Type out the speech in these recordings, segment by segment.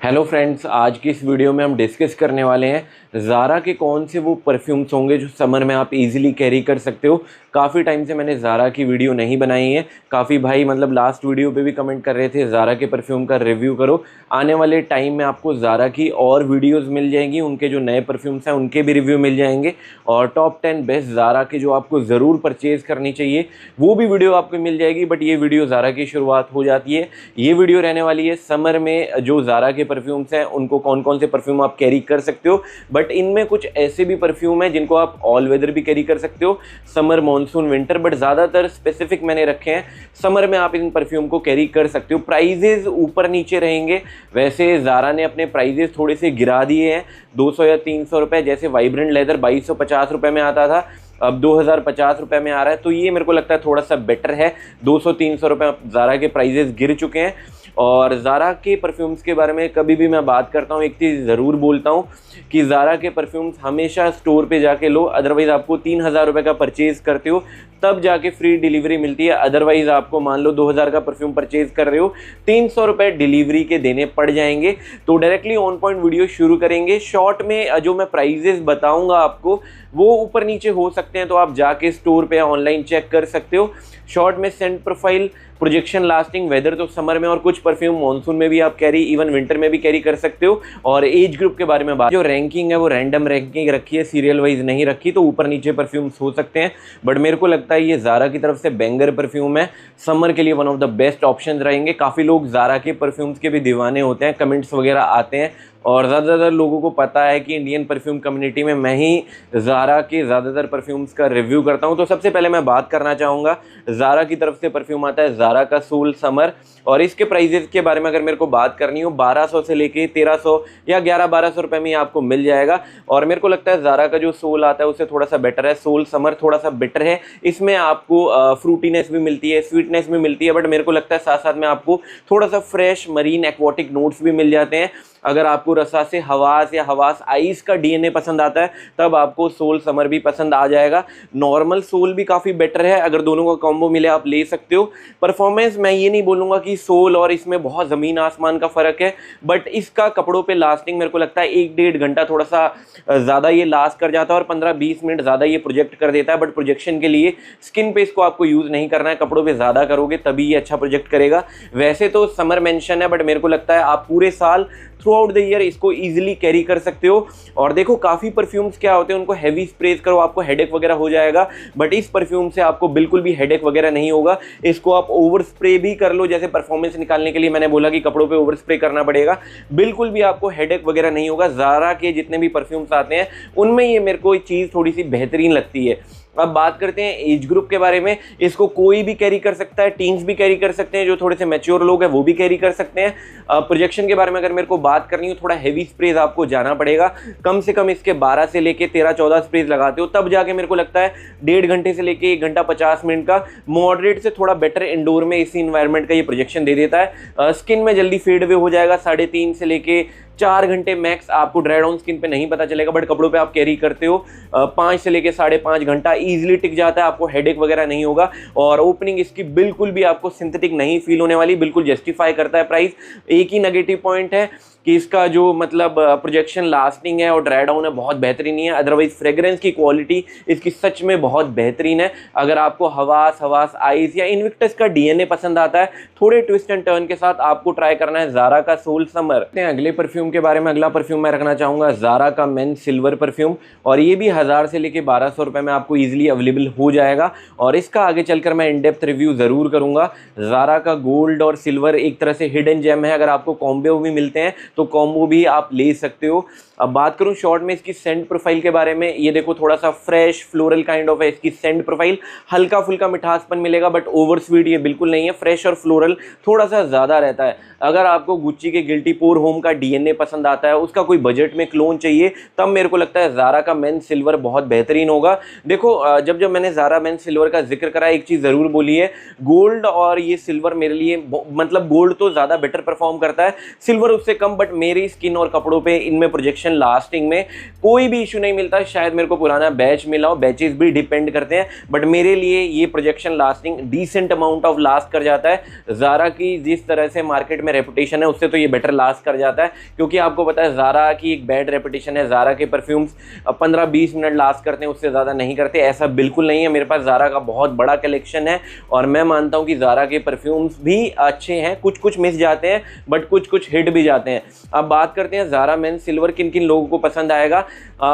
Hello friends, आज की इस वीडियो में हम डिस्कस करने वाले हैं ज़ारा के कौन से वो परफ्यूम्स होंगे जो समर में आप इजीली कैरी कर सकते हो। काफ़ी टाइम से मैंने ज़ारा की वीडियो नहीं बनाई है। काफ़ी भाई लास्ट वीडियो पे भी कमेंट कर रहे थे ज़ारा के परफ्यूम का रिव्यू करो। आने वाले टाइम में आपको ज़ारा की और वीडियोज़ मिल जाएंगी, उनके जो नए परफ्यूम्स हैं उनके भी रिव्यू मिल जाएंगे और टॉप 10 बेस्ट ज़ारा के जो आपको ज़रूर परचेज़ करनी चाहिए वो भी वीडियो आपको मिल जाएगी। बट ये वीडियो ज़ारा की शुरुआत हो जाती है। ये वीडियो रहने वाली है समर में जो ज़ारा के परफ्यूम्स हैं उनको कौन कौन से परफ्यूम आप कैरी कर सकते हो। बट इनमें कुछ ऐसे भी परफ्यूम हैं जिनको आप ऑल वेदर भी कैरी कर सकते हो, समर, मॉनसून, विंटर। बट ज़्यादातर स्पेसिफिक मैंने रखे हैं, समर में आप इन परफ्यूम को कैरी कर सकते हो। प्राइजेज ऊपर नीचे रहेंगे। वैसे ज़ारा ने अपने प्राइजेज थोड़े से गिरा दिए हैं, 200 या 300 रुपये। जैसे वाइब्रेंट लेदर 2250 रुपये में आता था, अब 2050 रुपये में आ रहा है। तो ये मेरे को लगता है थोड़ा सा बेटर है। 200-300 रुपये ज़ारा के प्राइजेस गिर चुके हैं। और ज़ारा के परफ्यूम्स के बारे में कभी भी मैं बात करता हूँ एक चीज़ ज़रूर बोलता हूँ कि ज़ारा के परफ्यूम्स हमेशा स्टोर पे जाके लो। अदरवाइज़ आपको 3000 रुपये का परचेज़ करते हो तब जाके फ्री डिलीवरी मिलती है। अदरवाइज़ आपको मान लो 2000 का परफ्यूम परचेज़ कर रहे हो, 300 रुपये डिलीवरी के देने पड़ जाएंगे। तो डायरेक्टली ऑन पॉइंट वीडियो शुरू करेंगे। शॉर्ट में जो मैं प्राइजेस बताऊंगा आपको वो ऊपर नीचे हो सकते हैं, तो आप जाके स्टोर पे ऑनलाइन चेक कर सकते हो। शॉर्ट में scent profile, projection, lasting, weather तो समर में, और कुछ परफ्यूम मॉनसून में भी आप कैरी, इवन विंटर में भी कैरी कर सकते हो। और एज ग्रुप के बारे में बात, जो रैंकिंग है वो रैंडम रैंकिंग रखी है, सीरियल वाइज नहीं रखी, तो ऊपर नीचे परफ्यूम्स हो सकते हैं। बट मेरे को लगता है ये ज़ारा की तरफ से बैंगर परफ्यूम है, समर के लिए one of the best option रहेंगे। काफ़ी लोग ज़ारा के परफ्यूम्स के भी दीवाने होते हैं, कमेंट्स वगैरह आते हैं और ज़्यादातर लोगों को पता है कि इंडियन परफ्यूम कम्युनिटी में मैं ही ज़ारा के ज़्यादातर परफ्यूम्स का रिव्यू करता हूं। तो सबसे पहले मैं बात करना चाहूँगा, ज़ारा की तरफ से परफ्यूम आता है ज़ारा का सोल समर। और इसके प्राइजेस के बारे में अगर मेरे को बात करनी हो, 1200 से लेके 1300 या 1100-1200 रुपये में आपको मिल जाएगा। और मेरे को लगता है ज़ारा का जो सोल आता है उससे थोड़ा सा बेटर है, सोल समर थोड़ा सा बेटर है। इसमें आपको फ्रूटीनेस भी मिलती है, स्वीटनेस भी मिलती है। बट मेरे को लगता है साथ साथ में आपको थोड़ा सा फ्रेश मरीन एक्वाटिक नोट्स भी मिल जाते हैं। अगर आपको रसा से हवास या हवास आइस का डीएनए पसंद आता है तब आपको सोल समर भी पसंद आ जाएगा। नॉर्मल सोल भी काफ़ी बेटर है, अगर दोनों का कॉम्बो मिले आप ले सकते हो। परफॉर्मेंस मैं ये नहीं बोलूँगा कि सोल और इसमें बहुत ज़मीन आसमान का फ़र्क है, बट इसका कपड़ों पे लास्टिंग मेरे को लगता है 1-1.5 घंटा थोड़ा सा ज़्यादा ये लास्ट कर जाता है और 15-20 मिनट ज़्यादा ये प्रोजेक्ट कर देता है। बट प्रोजेक्शन के लिए स्किन पे इसको आपको यूज़ नहीं करना है, कपड़ों पे ज़्यादा करोगे तभी ये अच्छा प्रोजेक्ट करेगा। वैसे तो समर मेंशन है, बट मेरे को लगता है आप पूरे साल थ्रू आउट द ईयर इसको इजीली कैरी कर सकते हो। और देखो काफ़ी परफ्यूम्स क्या होते हैं, उनको हैवी स्प्रेज करो आपको हेडेक वगैरह हो जाएगा, बट इस परफ्यूम से आपको बिल्कुल भी हेडेक वगैरह नहीं होगा। इसको आप ओवर स्प्रे भी कर लो, जैसे परफॉर्मेंस निकालने के लिए मैंने बोला कि कपड़ों पे ओवर स्प्रे करना पड़ेगा, बिल्कुल भी आपको हेडेक वगैरह नहीं होगा। ज़ारा के जितने भी परफ्यूम्स आते हैं उनमें ये मेरे को चीज़ थोड़ी सी बेहतरीन लगती है। अब बात करते हैं एज ग्रुप के बारे में। इसको कोई भी कैरी कर सकता है, टीन्स भी कैरी कर सकते हैं, जो थोड़े से मैच्योर लोग हैं वो भी कैरी कर सकते हैं। प्रोजेक्शन के बारे में अगर मेरे को बात करनी हो, थोड़ा हैवी स्प्रेज आपको जाना पड़ेगा। कम से कम इसके 12 से लेके 13-14 स्प्रेज लगाते हो तब जाके मेरे को लगता है 1.5 घंटे से लेके 1 घंटा 50 मिनट का मॉडरेट से थोड़ा बेटर इंडोर में इसी इन्वायरमेंट का ये प्रोजेक्शन दे देता है। स्किन में जल्दी फेड वे हो जाएगा, 3.5 से लेके 4 घंटे मैक्स आपको ड्राई डाउन स्किन पे नहीं पता चलेगा, बट कपड़ों पे आप कैरी करते हो 5 से लेके 5.5 घंटा इजीली टिक जाता है, आपको हेडेक वगैरह नहीं होगा। और ओपनिंग इसकी बिल्कुल भी आपको सिंथेटिक नहीं फील होने वाली, बिल्कुल जस्टिफाई करता है प्राइस। एक ही नेगेटिव पॉइंट है कि इसका जो प्रोजेक्शन लास्टिंग है और ड्राई डाउन है बहुत बेहतरीन है। अदरवाइज फ्रेग्रेंस की क्वालिटी इसकी सच में बहुत बेहतरीन है। अगर आपको हवास आइस या इनविक्टस का डीएनए पसंद आता है थोड़े ट्विस्ट एंड टर्न के साथ, आपको ट्राई करना है ज़ारा का सोल समर। अगले परफ्यूम के बारे में, अगला परफ्यूम मैं रखना चाहूँगा ज़ारा का मेन सिल्वर परफ्यूम, और ये भी 1000 से लेके 1200 रुपये में आपको ईजिली अवेलेबल हो जाएगा। और इसका आगे चलकर मैं इन डेप्थ रिव्यू ज़रूर करूँगा। ज़ारा का गोल्ड और सिल्वर एक तरह से हिडन जेम है, अगर आपको कॉम्बो भी मिलते हैं तो कॉम्बो भी आप ले सकते हो। अब बात करूं शॉर्ट में इसकी सेंट प्रोफाइल के बारे में, ये देखो थोड़ा सा फ्रेश फ्लोरल काइंड ऑफ है इसकी सेंट प्रोफाइल। हल्का फुल्का मिठासपन मिलेगा, बट ओवर स्वीट ये बिल्कुल नहीं है। फ्रेश और फ्लोरल थोड़ा सा ज़्यादा रहता है। अगर आपको गुच्ची के गिल्टी पोर होम का डीएनए पसंद आता है, उसका कोई बजट में क्लोन चाहिए, तब मेरे को लगता है ज़ारा का मेन सिल्वर बहुत बेहतरीन होगा। देखो जब जब मैंने ज़ारा मेन सिल्वर का जिक्र करा, एक चीज़ ज़रूर बोली है, गोल्ड और ये सिल्वर मेरे लिए मतलब गोल्ड तो ज़्यादा बेटर परफॉर्म करता है, सिल्वर उससे कम, बट मेरी स्किन और कपड़ों पे इनमें प्रोजेक्शन लास्टिंग में कोई भी इशू नहीं मिलता। शायद मेरे को पुराना बैच मिला हो, बैचेस भी डिपेंड करते हैं, बट मेरे लिए ये projection lasting decent amount of last कर जाता है। ज़ारा की जिस तरह से मार्केट में रेपुटेशन है उससे तो ये बेटर लास्ट कर जाता है, क्योंकि आपको पता है ज़ारा की एक बैड रेपुटेशन है, ज़ारा के परफ्यूम्स 15-20 मिनट लास्ट करते हैं, उससे ज़्यादा नहीं करते। ऐसा बिल्कुल नहीं है, मेरे पास ज़ारा का बहुत बड़ा कलेक्शन है और मैं मानता हूँ कि ज़ारा के परफ्यूम्स भी अच्छे हैं, कुछ कुछ मिस जाते हैं बट कुछ कुछ हिट भी जाते हैं। अब बात करते हैं ज़ारा मेन सिल्वर किन किन लोगों को पसंद आएगा।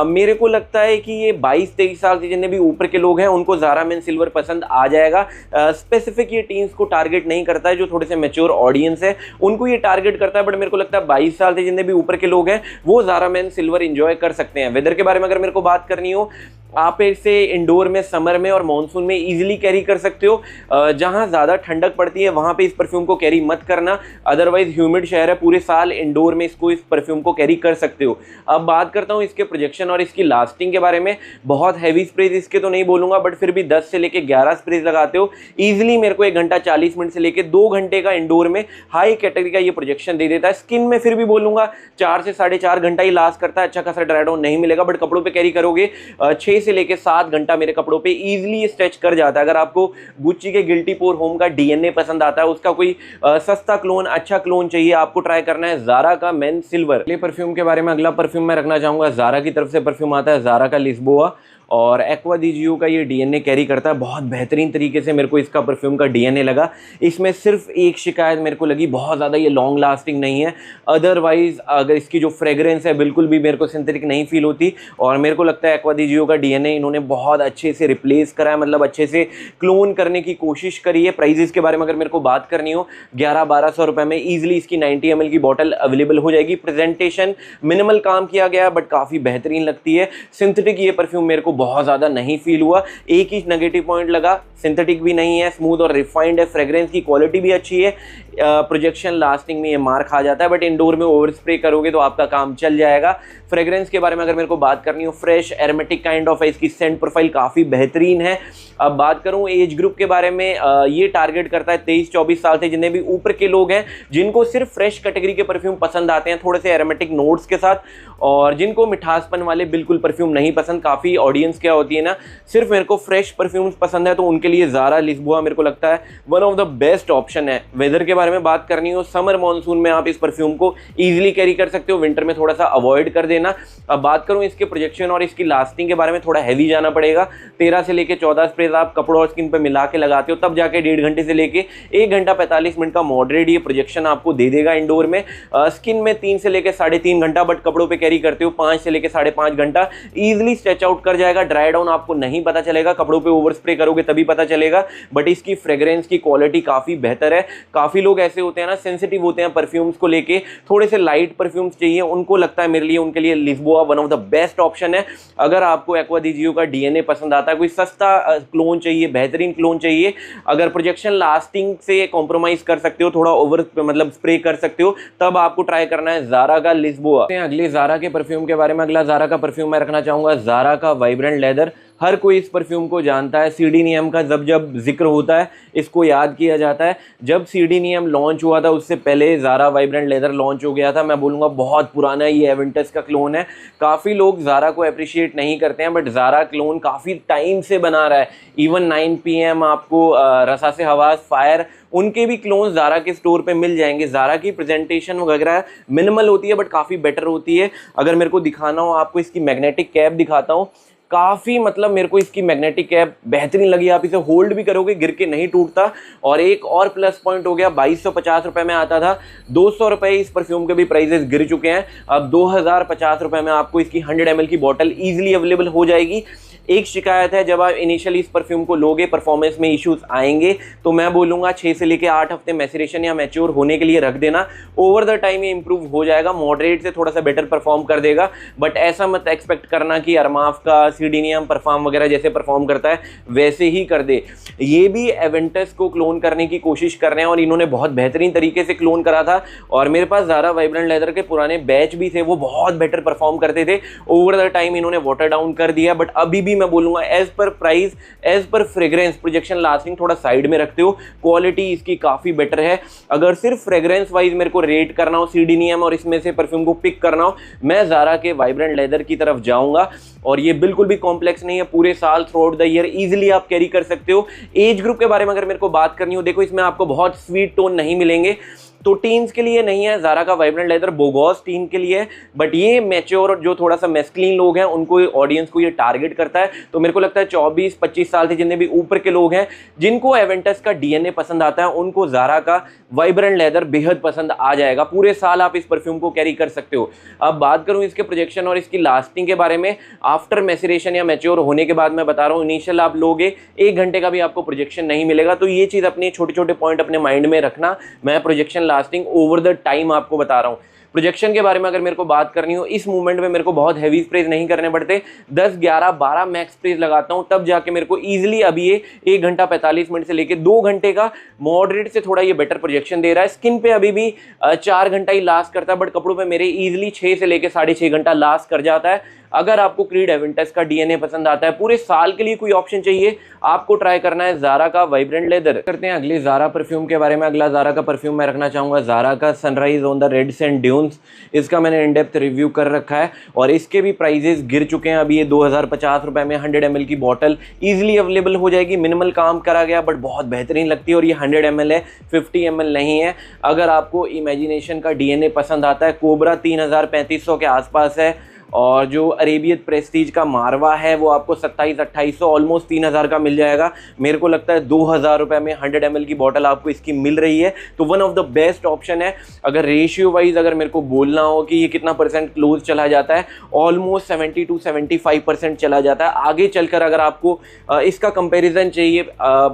मेरे को लगता है कि ये 22-23 साल से जितने भी ऊपर के लोग हैं उनको ज़ारा मेन सिल्वर पसंद आ जाएगा। स्पेसिफिक ये टीन्स को टारगेट नहीं करता है, जो थोड़े से मैच्योर ऑडियंस है उनको ये टारगेट करता है, बट मेरे को लगता है 22 साल से जितने भी ऊपर के लोग हैं वो ज़ारा मेन सिल्वर एंजॉय कर सकते हैं। वेदर के बारे में अगर मेरे को बात करनी हो, आप इसे इंडोर में, समर में और मानसून में इजीली कैरी कर सकते हो। जहां ज़्यादा ठंडक पड़ती है वहां पे इस परफ्यूम को कैरी मत करना, अदरवाइज ह्यूमिड शहर है, पूरे साल इंडोर में इस परफ्यूम को कैरी कर सकते हो। अब बात करता हूं इसके प्रोजेक्शन और इसकी लास्टिंग के बारे में। बहुत हैवी स्प्रेज इसके तो नहीं बोलूंगा, बट फिर भी 10 से लेकर 11 स्प्रेज लगाते हो ईजिली, मेरे को 1 घंटा 40 मिनट से लेकर 2 घंटे का इंडोर में हाई कैटेगरी का ये प्रोजेक्शन दे देता है। स्किन में फिर भी बोलूंगा 4 से 4.5 घंटा ही लास्ट करता है, अच्छा खासा ड्राई डाउन नहीं मिलेगा, बट कपड़ों पर कैरी करोगे 6 से लेकर 7 घंटा मेरे कपड़ों पे इजीली स्ट्रेच कर जाता है। अगर आपको गुच्ची के गिल्टी पोर होम का डीएनए पसंद आता है, उसका कोई सस्ता क्लोन, अच्छा क्लोन चाहिए, आपको ट्राई करना है ज़ारा का मेन सिल्वर। अगले परफ्यूम के बारे में, अगला परफ्यूम मैं रखना चाहूंगा, ज़ारा की तरफ से परफ्यूम आता है ज़ारा का लिस्बोआ, और एक्वा दी जियो का ये डीएनए कैरी करता है। बहुत बेहतरीन तरीके से मेरे को इसका परफ्यूम का डीएनए लगा। इसमें सिर्फ एक शिकायत मेरे को लगी, बहुत ज़्यादा ये लॉन्ग लास्टिंग नहीं है, अदरवाइज अगर इसकी जो फ्रेग्रेंस है बिल्कुल भी मेरे को सिंथेटिक नहीं फील होती। और मेरे को लगता है एक्वा दी जियो का डीएनए इन्होंने बहुत अच्छे से रिप्लेस करा है, मतलब अच्छे से क्लोन करने की कोशिश करी है। प्राइजेस के बारे में अगर मेरे को बात करनी हो, 1100-1200 रुपये में ईजिली इसकी 90 ml की बॉटल अवेलेबल हो जाएगी। प्रेजेंटेशन मिनिमल काम किया गया है बट काफ़ी बेहतरीन लगती है। सिंथेटिक ये परफ्यूम मेरे को बहुत ज़्यादा नहीं फील हुआ, एक ही नेगेटिव पॉइंट लगा, सिंथेटिक भी नहीं है, स्मूथ और रिफाइंड है, फ्रेग्रेंस की क्वालिटी भी अच्छी है, प्रोजेक्शन लास्टिंग में ये मार खा जाता है, बट इंडोर में ओवर स्प्रे करोगे तो आपका काम चल जाएगा। फ्रेग्रेंस के बारे में अगर मेरे को बात करनी हो, फ्रेश एरोमेटिक काइंड ऑफ है, इसकी सेंट प्रोफाइल काफ़ी बेहतरीन है। अब बात करूं एज ग्रुप के बारे में, ये टारगेट करता है 23-24 साल से जितने भी ऊपर के लोग हैं, जिनको सिर्फ फ्रेश कैटेगरी के परफ्यूम पसंद आते हैं थोड़े से एरोमेटिक नोट्स के साथ, और जिनको मिठासपन वाले बिल्कुल परफ्यूम नहीं पसंद। काफ़ी ऑडियंस क्या होती है ना, सिर्फ मेरे को फ्रेश परफ्यूम्स पसंद है, तो उनके लिए ज़ारा लिस्बोआ मेरे को लगता है one of the best option है। वेदर के बारे में बात करनी हो, समर मानसून में आप इस परफ्यूम को ईजिली कैरी कर सकते हो, विंटर में थोड़ा सा अवॉइड कर देना। अब बात करूं इसके प्रोजेक्शन और इसकी लास्टिंग के बारे में, थोड़ा हैवी जाना पड़ेगा। 13 से लेकर 14 स्प्रेज आप कपड़ों और स्किन पे मिला के लगाते हो, तब जाके 1.5 घंटे से लेके 1 घंटा 45 मिनट का मॉडरेट ये प्रोजेक्शन आपको दे देगा इंडोर में। स्किन में 3 से लेकर 3.5 घंटा, बट कपड़ों पे कैरी करते हो 5 से लेकर 5.5 घंटा, ईजिली स्ट्रेच आउट कर जाएगा। ड्राई डाउन आपको नहीं पता चलेगा, कपड़ों पे ओवर स्प्रे करोगे तभी पता चलेगा, बट इसकी फ्रेग्रेंस की क्वालिटी काफ़ी बेहतर है। काफ़ी लोग ऐसे होते हैं ना, सेंसिटिव होते हैं परफ्यूम्स को लेके, थोड़े से लाइट परफ्यूम्स चाहिए, उनको लगता है मेरे लिए, उनके लिए Lisboa one of the best option है। अगर आपको एक्वा दी जियो का डीएनए पसंद आता है, कोई सस्ता क्लोन चाहिए, बेहतरीन क्लोन चाहिए, अगर प्रोजेक्शन लास्टिंग से कॉम्प्रोमाइज कर सकते हो, थोड़ा ओवर मतलब स्प्रे कर सकते हो, तब आपको ट्राई करना है ज़ारा का लिस्बोआ। अगले ज़ारा के परफ्यूम के बारे में, अगला ज़ारा का परफ्यूम मैं रखना चाहूँगा ज़ारा का वाइब्रेंट लेदर। हर कोई इस परफ्यूम को जानता है, सीडीनियम का जब जब जिक्र होता है इसको याद किया जाता है। जब सीडीनियम लॉन्च हुआ था उससे पहले ज़ारा वाइब्रेंट लेदर लॉन्च हो गया था। मैं बोलूँगा बहुत पुराना ये एवेंटस का क्लोन है। काफ़ी लोग ज़ारा को अप्रिशिएट नहीं करते हैं, बट ज़ारा क्लोन काफ़ी टाइम से बना रहा है। इवन 9 PM आपको रसा से हवास, फायर, उनके भी क्लोन ज़ारा के स्टोर पे मिल जाएंगे। ज़ारा की प्रेजेंटेशन वगैरह मिनिमल होती है बट काफ़ी बेटर होती है। अगर मेरे को दिखाना हो आपको, इसकी मैग्नेटिक कैप दिखाता हूँ, काफ़ी मतलब मेरे को इसकी मैग्नेटिक कैप बेहतरीन लगी। आप इसे होल्ड भी करोगे गिर के नहीं टूटता। और एक और प्लस पॉइंट हो गया, 2250 रुपये में आता था, 200 रुपये इस परफ्यूम के भी प्राइजेस गिर चुके हैं। अब 2050 रुपये में आपको इसकी 100 ml की बॉटल ईजिली अवेलेबल हो जाएगी। एक शिकायत है, जब आप इनिशियली इस परफ्यूम को लोगे परफॉर्मेंस में इश्यूज आएंगे, तो मैं बोलूँगा 6 से लेकर 8 हफ्ते मैसेरेशन या मैच्योर होने के लिए रख देना। ओवर द टाइम ये इंप्रूव हो जाएगा, मॉडरेट से थोड़ा सा बेटर परफॉर्म कर देगा, बट ऐसा मत एक्सपेक्ट करना कि अरमाफ का सीडीनियम परफ्यूम वगैरह जैसे परफॉर्म करता है वैसे ही कर दे। ये भी एवेंटस को क्लोन करने की कोशिश कर रहे हैं और इन्होंने बहुत बेहतरीन तरीके से क्लोन करा था। और मेरे पास ज़ारा वाइब्रेंट लेदर के पुराने बैच भी थे, वो बहुत बेटर परफॉर्म करते थे। ओवर द टाइम इन्होंने वाटर डाउन कर दिया, बट अभी भी मैं बोलूँगा as per price, as per fragrance, projection lasting थोड़ा साइड में रखते हो, क्वालिटी इसकी काफ़ी बेटर है। अगर सिर्फ फ्रेग्रेंस वाइज मेरे को रेट करना हो सीडीनियम और इसमें से परफ्यूम को पिक करना हो, मैं ज़ारा के वाइब्रेंट लेदर की तरफ जाऊँगा। और ये बिल्कुल भी कॉम्प्लेक्स नहीं है, पूरे साल through out the year easily आप कैरी कर सकते हो। एज ग्रुप के बारे में अगर मेरे को बात करनी हो, देखो इसमें आपको बहुत स्वीट टोन नहीं मिलेंगे, तो टीन्स के लिए नहीं है। ज़ारा का वाइब्रेंट लेदर बोगॉस टीन के लिए है, बट ये मैच्योर जो थोड़ा सा मैस्कुलिन लोग हैं उनको, ऑडियंस को ये टारगेट करता है। तो मेरे को लगता है 24-25 साल से जितने भी ऊपर के लोग हैं जिनको एवेंटस का डीएनए पसंद आता है, उनको ज़ारा का वाइब्रेंट लेदर बेहद पसंद आ जाएगा। पूरे साल आप इस परफ्यूम को कैरी कर सकते हो। अब बात करूँ इसके प्रोजेक्शन और इसकी लास्टिंग के बारे में, आफ्टर मैसेरेशन या मैच्योर होने के बाद मैं बता रहा हूँ, इनिशियल आप लोगे 1 घंटे का भी आपको प्रोजेक्शन नहीं मिलेगा। तो ये चीज़ अपने छोटे छोटे पॉइंट अपने माइंड में रखना। मैं projection lasting over the time आपको बता रहा हूँ। प्रोजेक्शन के बारे में अगर मेरे को बात करनी हो, इस मूवमेंट में मेरे को बहुत हैवी स्प्रेज नहीं करने पड़ते, 10, 11, 12 मैक्स स्प्रेज लगाता हूँ, तब जाके मेरे को ईजिली अभी ये 1 घंटा 45 मिनट से लेके 2 घंटे का मॉडरेट से थोड़ा ये बेटर प्रोजेक्शन दे रहा है। स्किन पे अभी भी 4 घंटा ही लास्ट करता है, बट कपड़ों पे मेरे ईजिली 6 से लेके 6.5 घंटा लास्ट कर जाता है। अगर आपको क्रीड एवेंटस का डीएनए पसंद आता है, पूरे साल के लिए कोई ऑप्शन चाहिए, आपको ट्राई करना है ज़ारा का वाइब्रेंट लेदर। करते हैं अगले ज़ारा परफ्यूम के बारे में। अगला ज़ारा का परफ्यूम मैं रखना चाहूँगा ज़ारा का sunrise on the red sand dunes. इसका मैंने इन डेप्थ रिव्यू कर रखा है और इसके भी प्राइजेस गिर चुके हैं। अभी ये 2050 रुपये में 100 ml की बॉटल ईजिली अवेलेबल हो जाएगी। मिनिमल काम करा गया बट बहुत बेहतरीन लगती है, और ये 100 ml है, 50 ml नहीं है। अगर आपको इमेजिनेशन का डीएनए पसंद आता है, कोबरा 3000-3500 के आसपास है, और जो अरेबियन प्रेस्टीज का मारवा है वो आपको 2700-2800 ऑलमोस्ट 3000 का मिल जाएगा। मेरे को लगता है 2000 रुपये में 100 ml की बॉटल आपको इसकी मिल रही है, तो one of the best option है। अगर रेशियो वाइज अगर मेरे को बोलना हो कि ये कितना परसेंट क्लोज चला जाता है, ऑलमोस्ट 70-75% चला जाता है। आगे चलकर अगर आपको इसका कंपेरिजन चाहिए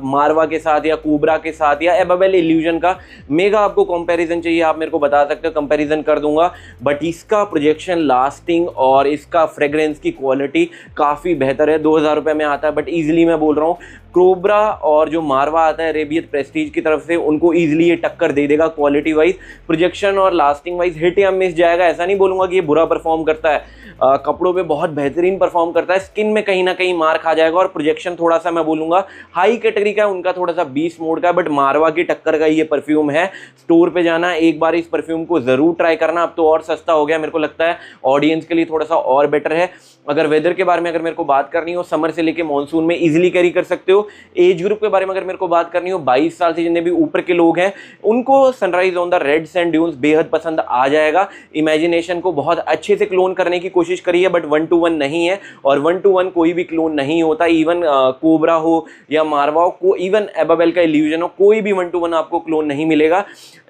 मारवा के साथ या कोबरा के साथ या एबाबेल इल्यूजन का मेगा आपको कंपेरिजन चाहिए, आप मेरे को बता सकते हो, कंपेरिजन कर दूंगा। बट इसका प्रोजेक्शन, लास्टिंग और इसका फ्रेग्रेंस की क्वालिटी काफ़ी बेहतर है। 2000 रुपये में आता है, बट ईजिली मैं बोल रहा हूँ कोबरा और जो मारवा आता है अरेबियन प्रेस्टीज की तरफ से, उनको ईजिली ये टक्कर दे देगा क्वालिटी वाइज। प्रोजेक्शन और लास्टिंग वाइज हिट या मिस जाएगा, ऐसा नहीं बोलूँगा कि ये बुरा परफॉर्म करता है, कपड़ों पे बहुत बेहतरीन परफॉर्म करता है। स्किन में कहीं ना कहीं मार खा जाएगा, और प्रोजेक्शन थोड़ा सा मैं बोलूँगा हाई कैटेगरी का है, उनका थोड़ा सा 20 मोड का है, बट मारवा की टक्कर का ये परफ्यूम है। स्टोर पे जाना, एक बार इस परफ्यूम को ज़रूर ट्राई करना। अब तो और सस्ता हो गया, मेरे को लगता है ऑडियंस के लिए थोड़ा सा और बेटर है। अगर वेदर के बारे में अगर मेरे को बात करनी हो, समर से लेके मॉनसून में इजीली कैरी कर सकते हो। एज ग्रुप के बारे में अगर मेरे को बात करनी हो, 22 साल से जितने भी ऊपर के लोग हैं उनको sunrise on the red sand dunes बेहद पसंद आ जाएगा। इमेजिनेशन को बहुत अच्छे से क्लोन करने की कोशिश करी है, बट 1 to 1 नहीं है, और 1 to 1 कोई भी क्लोन नहीं होता। इवन कोबरा हो या मारवा हो, इवन एबाबेल का इल्यूजन हो, कोई भी 1 to 1 आपको क्लोन नहीं मिलेगा।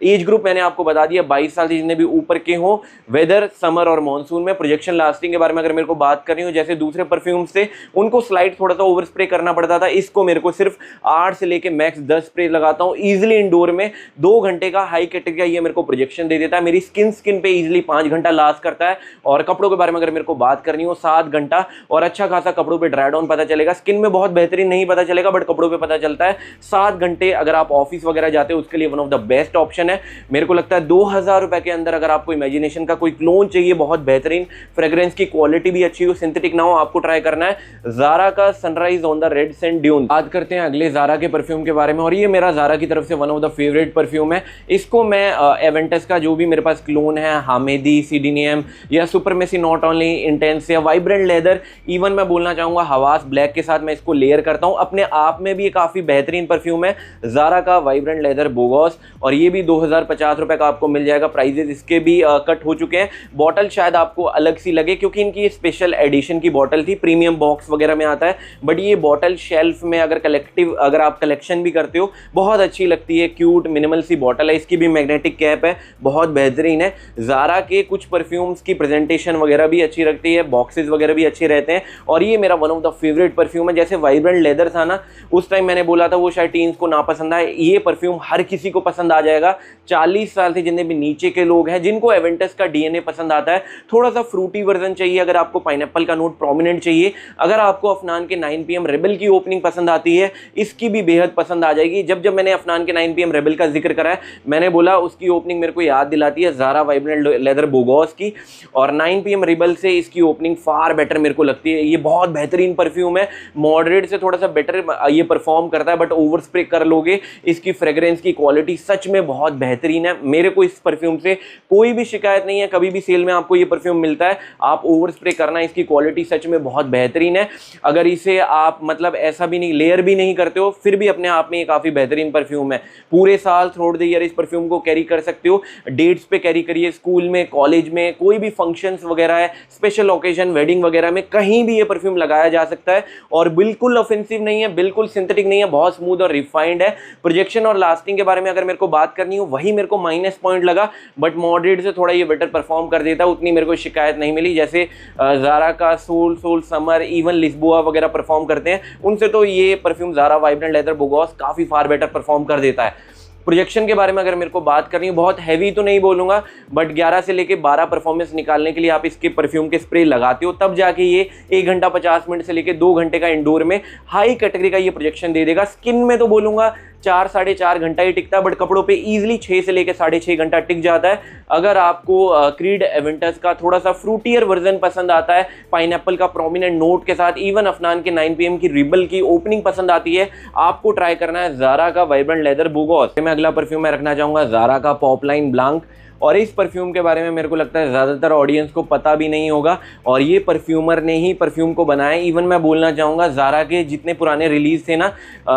एज ग्रुप मैंने आपको बता दिया, 22 साल से जितने भी ऊपर के हो। वेदर समर और मॉनसून में। प्रोजेक्शन लास्टिंग के बारे में अगर मेरे को बात करनी हो, जैसे दूसरे परफ्यूम से उनको स्लाइड थोड़ा सा ओवर स्प्रे करना पड़ता था, इसको मेरे को सिर्फ 8 से लेके मैक्स 10 स्प्रे लगाता हूँ ईजिली इंडोर में। 2 घंटे का हाई कैटेगरी का ये मेरे को प्रोजेक्शन दे देता है। मेरी स्किन पे ईजिली 5 घंटा लास्ट करता है। और कपड़ों के बारे में अगर मेरे को बात करनी हो, 7 घंटा, और अच्छा खासा कपड़ों पे ड्राई डाउन पता चलेगा। स्किन में बहुत बेहतरीन नहीं पता चलेगा, बट कपड़ों पे पता चलता है। 7 घंटे अगर आप ऑफिस वगैरह जाते हो उसके लिए one of the best option है। मेरे को लगता है 2000 रुपए के अंदर अगर आपको इमेजिनेशन का कोई क्लोन चाहिए, बहुत बेहतरीन, फ्रेग्रेंस की क्वालिटी भी अच्छी हो, सिंथेटिक ना हो, आपको ट्राई करना है ज़ारा का sunrise on the red sand dune. बात करते हैं अगले ज़ारा के परफ्यूम के बारे में, और ये मेरा ज़ारा की तरफ से one of the favourite perfume है। इसको मैं एवेंटस का जो भी मेरे पास क्लोन है, हामेदी, सीडीनियम या सुपरमेसी, नॉट ओनली इंटेंस या वाइब्रेंट लेदर, इवन मैं बोलना चाहूँगा हवास ब्लैक के साथ मैं इसको लेयर करता हूँ। अपने आप में भी ये काफ़ी बेहतरीन परफ्यूम है, ज़ारा का वाइब्रेंट लेदर बोगॉस, और ये भी 2050 रुपये का आपको मिल जाएगा। प्राइजेस इसके भी कट हो चुके हैं। बॉटल शायद आपको अलग सी लगे क्योंकि इनकी स्पेशल एडिशन की बॉटल थी, प्रीमियम बॉक्स वगैरह में आता है, बट ये बॉटल शेल्फ में अगर आप कलेक्शन भी करते हो, बहुत अच्छी लगती है। क्यूट मिनिमल सी बॉटल है, इसकी भी मैग्नेटिक कैप है, बहुत बेहतरीन है। ज़ारा के कुछ परफ्यूम्स की प्रेजेंटेशन वगैरह भी अच्छी रखती है, बॉक्सेस वगैरह भी अच्छे रहते हैं। और ये मेरा one of the favourite perfume है। जैसे वाइब्रेंट लेदर था ना, उस टाइम मैंने बोला था वो शायद टीन्स को ना पसंद आए, ये परफ्यूम हर किसी को पसंद आ जाएगा। 40 साल से जितने भी नीचे के लोग हैं जिनको एवेंटस का डीएनए पसंद आता है, थोड़ा सा फ्रूटी वर्जन चाहिए, अगर आपको पाइनएप्पल का नोट प्रोमिनेंट चाहिए, अगर आपको अफनान के 9 PM रेबल की ओपनिंग पसंद आती है, इसकी भी बेहद पसंद आ जाएगी। जब मैंने अफनान के 9 PM रेबल का जिक्र करा है, मैंने बोला उसकी ओपनिंग मेरे को याद दिलाती है ज़ारा वाइब्रेंट लेदर बोगॉस की, और 9 PM रेबल से इसकी ओपनिंग फार बेटर मेरे को लगती है। ये बहुत बेहतरीन परफ्यूम है, मॉडरेट से थोड़ा सा बेटर ये परफॉर्म करता है, बट ओवर स्प्रे कर लोगे, इसकी फ्रेग्रेंस की क्वालिटी सच में बहुत बेहतरीन है। मेरे को इस परफ्यूम से कोई भी शिकायत नहीं है, कभी भी सेल में आपको ये परफ्यूम मिलता है, आप ओवर स्प्रे करना, इसकी क्वालिटी सच में बहुत बेहतरीन है। अगर इसे आप मतलब ऐसा भी नहीं लेयर भी नहीं करते हो, फिर भी अपने आप में ये काफ़ी बेहतरीन परफ्यूम है। पूरे साल थ्रू द ईयर इस परफ्यूम को कैरी कर सकते हो, डेट्स पे कैरी करिए, स्कूल में, कॉलेज में, कोई भी फंक्शंस वगैरह है, स्पेशल ओकेजन, वेडिंग वगैरह में, कहीं भी ये परफ्यूम लगाया जा सकता है। और बिल्कुल ऑफेंसिव नहीं है, बिल्कुल सिंथेटिक नहीं है, बहुत स्मूथ और रिफाइंड है। प्रोजेक्शन और लास्टिंग के बारे में अगर मेरे को बात करनी हो, वही मेरे को माइनस पॉइंट लगा, बट मॉडरेट से थोड़ा ये बेटर परफॉर्म कर देता है, उतनी मेरे को शिकायत नहीं मिली। जैसे ज़ारा का सोल समर, इवन लिस्बोआ वगैरह परफॉर्म करते हैं, उनसे तो ये परफ्यूम ज़ारा वाइब्रेंट लेदर बोगॉस काफ़ी फार बेटर परफॉर्म कर देता है। प्रोजेक्शन के बारे में अगर मेरे को बात करनी है, बहुत हैवी तो नहीं बोलूँगा, बट 11 से लेके 12 परफॉर्मेंस निकालने के लिए आप इसके परफ्यूम के स्प्रे लगाते हो, तब जाके ये 1 घंटा 50 मिनट से लेके 2 घंटे का इंडोर में हाई कैटेगरी का ये प्रोजेक्शन दे देगा। स्किन में तो बोलूँगा 4 साढ़े 4 घंटा ही टिकता है, बट कपड़ों पे इजीली 6 से लेकर 6.5 घंटा टिक जाता है। अगर आपको क्रीड एवेंटस का थोड़ा सा फ्रूटियर वर्जन पसंद आता है, पाइनएप्पल का प्रोमिनेंट नोट के साथ, इवन अफनान के 9 PM की रिबल की ओपनिंग पसंद आती है, आपको ट्राई करना है ज़ारा का वाइब्रेंट लेदर बोगॉस। मैं अगला परफ्यूम मैं रखना चाहूँगा ज़ारा का पॉपलाइन ब्लांक। और इस परफ्यूम के बारे में मेरे को लगता है ज़्यादातर ऑडियंस को पता भी नहीं होगा, और ये परफ्यूमर ने ही परफ्यूम को बनाया। इवन मैं बोलना चाहूँगा ज़ारा के जितने पुराने रिलीज थे ना,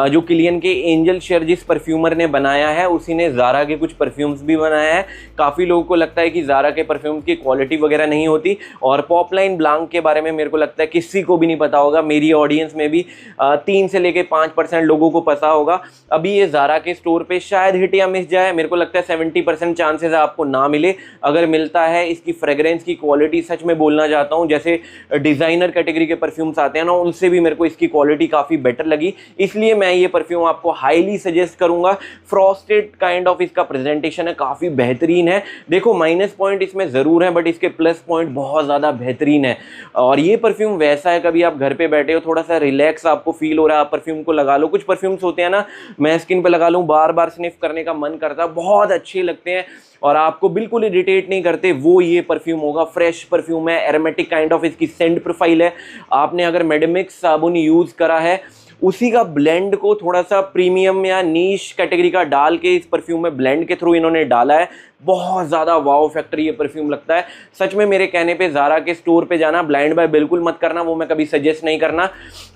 जो किलियन के एंजल शेयर जिस परफ्यूमर ने बनाया है, उसी ने ज़ारा के कुछ परफ्यूम्स भी बनाया है। काफ़ी लोगों को लगता है कि ज़ारा के परफ्यूम की क्वालिटी वगैरह नहीं होती, और पॉपलाइन ब्लांक के बारे में मेरे को लगता है किसी को भी नहीं पता होगा। मेरी ऑडियंस में भी 3 से लेकर 5% लोगों को पता होगा। अभी ये ज़ारा के स्टोर पर शायद हिट या मिस जाए, मेरे को लगता है 70% चांसेस है आपको ना मिले। अगर मिलता है, इसकी फ्रेग्रेंस की क्वालिटी सच में बोलना चाहता हूं, जैसे डिजाइनर कैटेगरी के परफ्यूम्स आते हैं ना, उनसे भी मेरे को इसकी क्वालिटी काफी बेटर लगी, इसलिए मैं ये परफ्यूम आपको हाईली सजेस्ट करूंगा। फ्रॉस्टेड काइंड ऑफ इसका प्रेजेंटेशन है, काफी बेहतरीन है। देखो माइनस पॉइंट इसमें जरूर है, बट इसके प्लस पॉइंट बहुत ज्यादा बेहतरीन है। और ये परफ्यूम वैसा है, कभी आप घर पे बैठे हो, थोड़ा सा रिलैक्स आपको फील हो रहा है, आप परफ्यूम को लगा लो। कुछ परफ्यूम्स होते हैं ना, मैं स्किन पे लगा लूं, बार बार स्निफ करने का मन करता है, बहुत अच्छे लगते हैं और आपको बिल्कुल इरिटेट नहीं करते, वो ये परफ्यूम होगा। फ्रेश परफ्यूम है, एरोमेटिक काइंड ऑफ इसकी सेंट प्रोफाइल है। आपने अगर मेडिमिक्स साबुन यूज करा है, उसी का ब्लेंड को थोड़ा सा प्रीमियम या नीश कैटेगरी का डाल के इस परफ्यूम में ब्लेंड के थ्रू इन्होंने डाला है। बहुत ज़्यादा वाओ फैक्टर ये परफ्यूम लगता है सच में। मेरे कहने पे ज़ारा के स्टोर पे जाना, ब्लाइंड बाय बिल्कुल मत करना, वो मैं कभी सजेस्ट नहीं करना।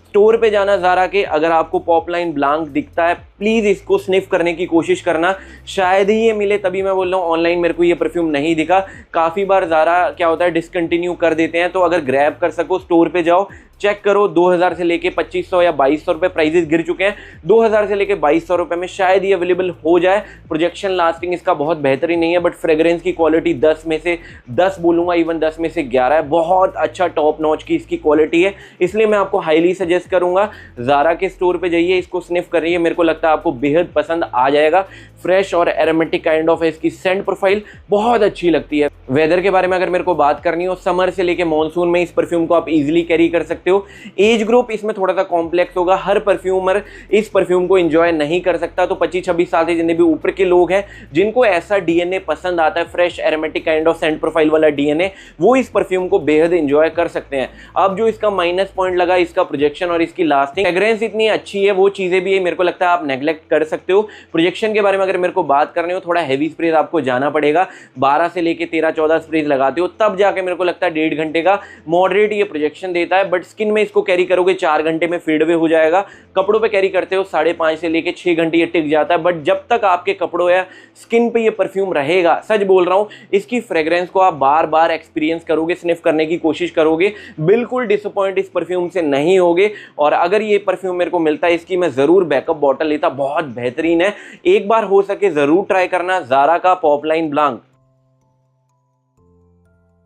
स्टोर पे जाना ज़ारा के, अगर आपको पॉपलाइन ब्लांक दिखता है, प्लीज़ इसको स्निफ करने की कोशिश करना, शायद ही ये मिले, तभी मैं बोल रहा हूँ। ऑनलाइन मेरे को ये परफ्यूम नहीं दिखा। काफ़ी बार ज़ारा क्या होता है, डिसकंटिन्यू कर देते हैं, तो अगर ग्रैब कर सको स्टोर पे जाओ, चेक करो। 2000 से लेके 2500 या 2200 रुपये प्राइजेस गिर चुके हैं। 2000 से लेके 2200 रुपये में शायद ये अवेलेबल हो जाए। प्रोजेक्शन लास्टिंग इसका बहुत बेहतरीन नहीं है, बट फ्रेग्रेंस की क्वालिटी 10 में से 10 बोलूँगा, इवन 10 में से 11 है। बहुत अच्छा टॉप नॉच की इसकी क्वालिटी है, इसलिए मैं आपको हाईली सजेस्ट करूँगा ज़ारा के स्टोर पर जाइए, इसको स्निफ करिए, मेरे को लगता है आपको बेहद पसंद आ जाएगा। फ्रेश और एरोमेटिक काइंड ऑफ है इसकी सेंट प्रोफाइल, बहुत अच्छी लगती है। वेदर के बारे में अगर मेरे को बात करनी हो, समर से लेके मॉनसून में इस परफ्यूम को आप इजीली कैरी कर सकते हो। एज ग्रुप इसमें थोड़ा सा कॉम्प्लेक्स होगा, हर परफ्यूमर इस परफ्यूम को एंजॉय नहीं कर सकता। तो 25-26 साल से जितने भी ऊपर के लोग हैं, जिनको ऐसा डीएनए पसंद आता है, fresh aromatic kind of Saint profile वाला डीएनए, वो इस परफ्यूम को बेहद एंजॉय कर सकते हैं। अब जो इसका माइनस पॉइंट लगा, इसका प्रोजेक्शन और इसकी लास्टिंग। फ्रेग्रेंस इतनी अच्छी है, वो चीज़ें भी मेरे को लगता है आप नेग्लेक्ट कर सकते हो। प्रोजेक्शन के बारे में अगर मेरे को बात करनी हो, थोड़ा हैवी स्प्रेज आपको जाना पड़ेगा, 12 से लेके 13-14 स्प्रेज लगाते हो तब जाके मेरे को लगता है 1.5 घंटे का मॉडरेट ये प्रोजेक्शन देता है। बट स्किन में इसको कैरी करोगे 4 घंटे में फेड अवे हो जाएगा। कपड़ों पे कैरी करते हो 5.5 से लेके 6 घंटे ये टिक जाता है। बट जब तक आपके कपड़ों या स्किन पे ये परफ्यूम रहेगा, सच बोल रहा हूं, इसकी फ्रेग्रेंस को आप बार बार एक्सपीरियंस करोगे, स्निफ करने की कोशिश करोगे, बिल्कुल डिसअपॉइंट इस परफ्यूम से नहीं होगे। और अगर ये परफ्यूम मेरे को मिलता है, इसकी मैं जरूर बैकअप बॉटल लेता, बहुत बेहतरीन है, एक बार हो सके जरूर ट्राई करना। ज़ारा का पॉपलाइन ब्लांक